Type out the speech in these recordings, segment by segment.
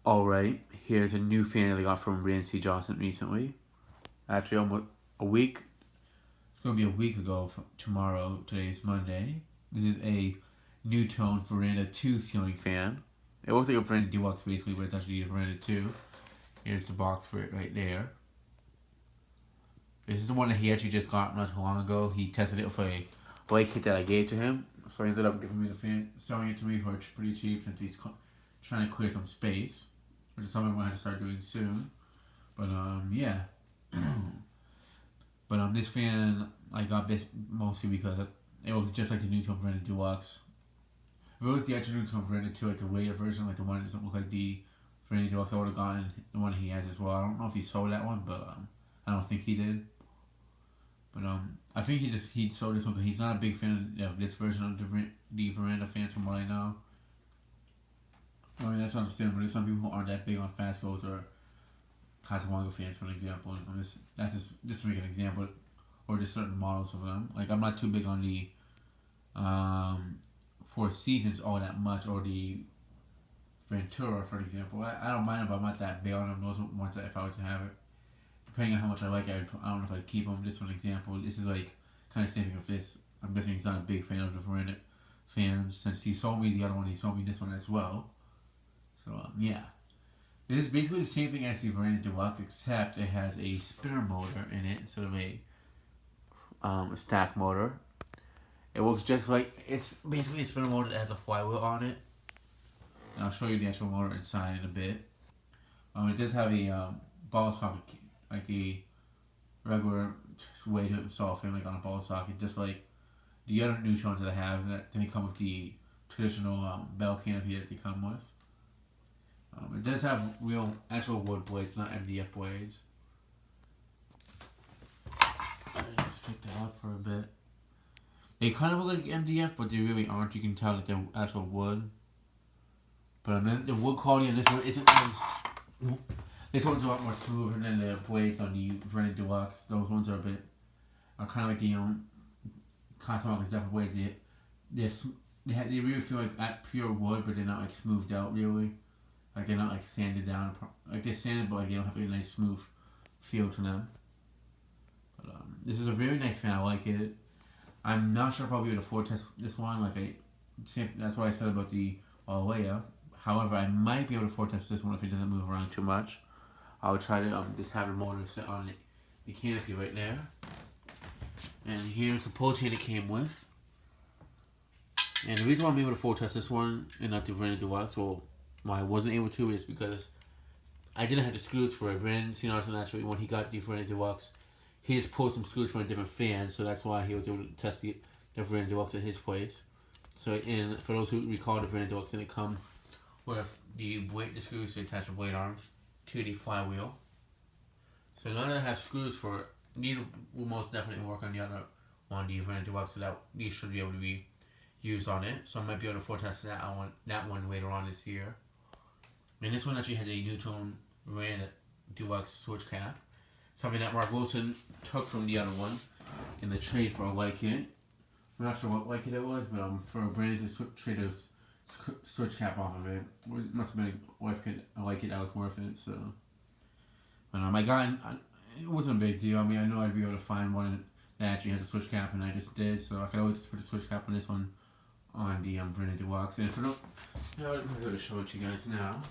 Alright, here's a new fan that I got from Rancy Johnson recently. Actually, almost a week. It's going to be a week ago tomorrow. Today is Monday. This is a NuTone Verandah 2 ceiling fan. It looks like a Verandah Deluxe basically, but it's actually a Verandah 2. Here's the box for it right there. This is the one that he actually just got not too long ago. He tested it with a light kit that I gave to him. So he ended up giving me the fan, selling it to me for pretty cheap since he's trying to clear some space, which is something I'm going to have to start doing soon. But yeah. But this fan I got this mostly because it was just like the NuTone Verandah Deluxe. If it was the actual NuTone Verandah 2, like the later version, like the one that doesn't look like the Verandah Deluxe, I would have gotten the one he has as well. I don't know if he sold that one, but I don't think he did. But I think he sold this one because he's not a big fan of this version of the Verandah fans from what I know. I mean, that's what I'm saying, but there's some people who aren't that big on Fastgoes or Casablanca fans, for an example. And that's just to make an example, or just certain models of them. Like, I'm not too big on the Four Seasons all that much, or the Ventura, for example. I don't mind them, but I'm not that big on them. Those are ones that if I was to have it, depending on how much I like it, I don't know if I'd keep them. Just for an example, this is like kind of same thing with this. I'm guessing he's not a big fan of the Verandah fans. Since he sold me the other one, he sold me this one as well. So, yeah. This is basically the same thing as the Verandah Deluxe, except it has a spinner motor in it instead of a stack motor. It looks just like, it's basically a spinner motor that has a flywheel on it. And I'll show you the actual motor inside in a bit. It does have a ball socket, like the regular way to install a fan, like on a ball socket, just like the other NuTones that I have that didn't come with the traditional bell canopy that they come with. It does have real, actual wood blades, not MDF blades. Let's pick that up for a bit. They kind of look like MDF, but they really aren't. You can tell that they're actual wood. But the wood quality on this one isn't as... This one's a lot more smoother than the blades on the Verandah Deluxe. Those ones are kind of like the Casablanca Zephyr blades. They really feel like pure wood, but they're not like smoothed out really. Like they're not like sanded down. Like they're sanded, but like they don't have a nice smooth feel to them. But this is a very nice fan. I like it. I'm not sure if I'll be able to forward test this one. That's what I said about the Alea. However, I might be able to forward test this one if it doesn't move around too much. I'll try to just have a motor set on the canopy right there. And here's the pull chain it came with. And the reason why I'm able to forward test this one and not the Verandah Deluxe, well, why I wasn't able to, is because I didn't have the screws for it. Brandon Sinatra, actually, when he got the Verandah Deluxe, he just pulled some screws from a different fan, so that's why he was able to test the Verandah Deluxe at his place. So, and for those who recall, the Verandah Deluxe didn't come with the screws to attach the blade arms to the flywheel. So now that I have screws for it, these will most definitely work on the other one, the Verandah Deluxe, so that these should be able to be used on it. So I might be able to foretest that one later on this year. And this one actually has a NuTone Verandah Deluxe switch cap. Something that Mark Wilson took from the other one in the trade for a light kit. I'm not sure what light kit it was, but for Brandon to trade a switch cap off of it. It must have been a light kit that was worth it. So, but it wasn't a big deal. I mean, I know I'd be able to find one that actually has a switch cap, and I just did. So I could always just put the switch cap on this one on the Verandah Deluxe. And if I don't, I'm going to show it to you guys now.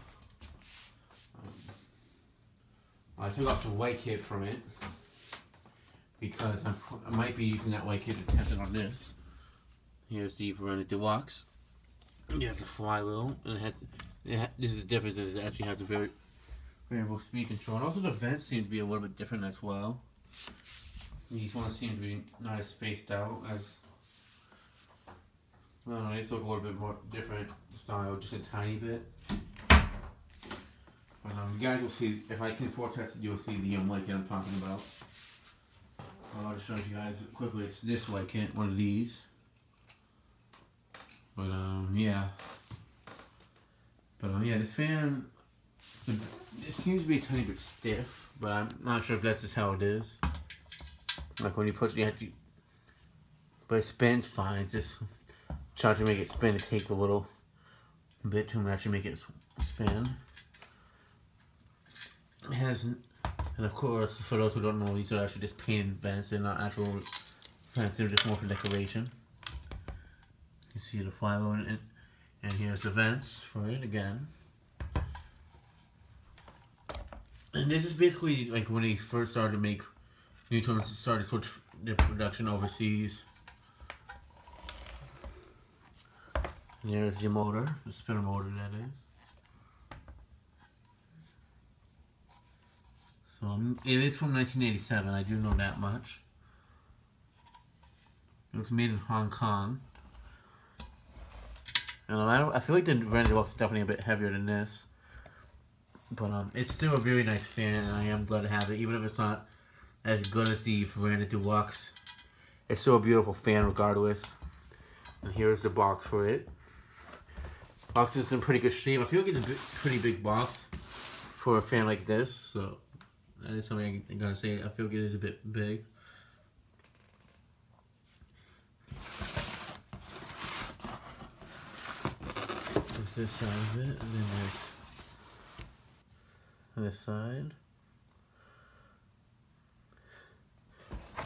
I took off the white kit from it because I might be using that white kit to test it on this. Here's the Verandah Deluxe. It has the flywheel, and this is the difference, is it actually has a variable speed control. And also the vents seem to be a little bit different as well. These ones seem to be not as spaced out as... Well, they look a little bit more different style, just a tiny bit. But you guys will see, if I can foretest it, you'll see the light kit I'm talking about. I'll just show you guys quickly. It's this light kit, one of these. But yeah. But yeah, this fan, it seems to be a tiny bit stiff, but I'm not sure if that's just how it is. Like when you push it, but it spins fine. Just try to make it spin. It takes a little bit to actually make it spin. It has, and of course, for those who don't know, these are actually just painted vents. They're not actual vents. They're just more for decoration. You see the flywheel, and here's the vents for it again. And this is basically like when they first started to make NuTone, started to switch their production overseas. And there's the motor, the spinner motor that is. So it is from 1987, I do know that much. It was made in Hong Kong. And I feel like the Verandah Deluxe is definitely a bit heavier than this. But it's still a very nice fan, and I am glad to have it. Even if it's not as good as the Verandah Deluxe, it's still a beautiful fan regardless. And here's the box for it. Box is in pretty good shape. I feel like it's a pretty big box for a fan like this. So that is something I'm gonna say. I feel like it is a bit big. There's this side of it, and then there's this side.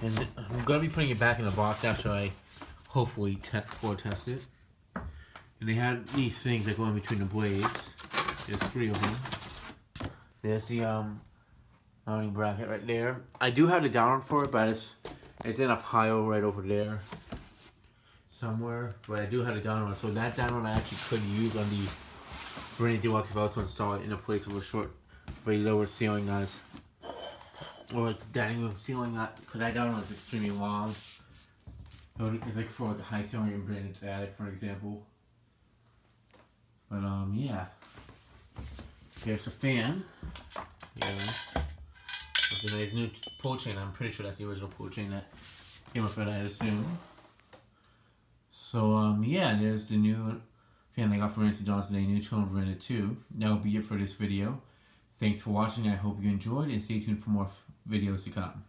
And I'm gonna be putting it back in the box after I hopefully test it. And they had these things that go in between the blades. There's 3 of them. There's the mounting bracket right there. I do have the download for it, but it's in a pile right over there somewhere. But I do have the download, so that download I actually could use on the Verandah Deluxe if I also install it in a place with a very lower ceiling on it, or like the dining room ceiling. Because that download is extremely long. It's like for like a high ceiling in Brandon's attic, for example. But yeah. Here's the fan. Yeah. With a nice new pull chain. I'm pretty sure that's the original pull chain that came up with it, I assume. So yeah, there's the new fan I got from Nancy Johnson today, NuTone Verandah 2. That'll be it for this video. Thanks for watching. I hope you enjoyed, and stay tuned for more videos to come.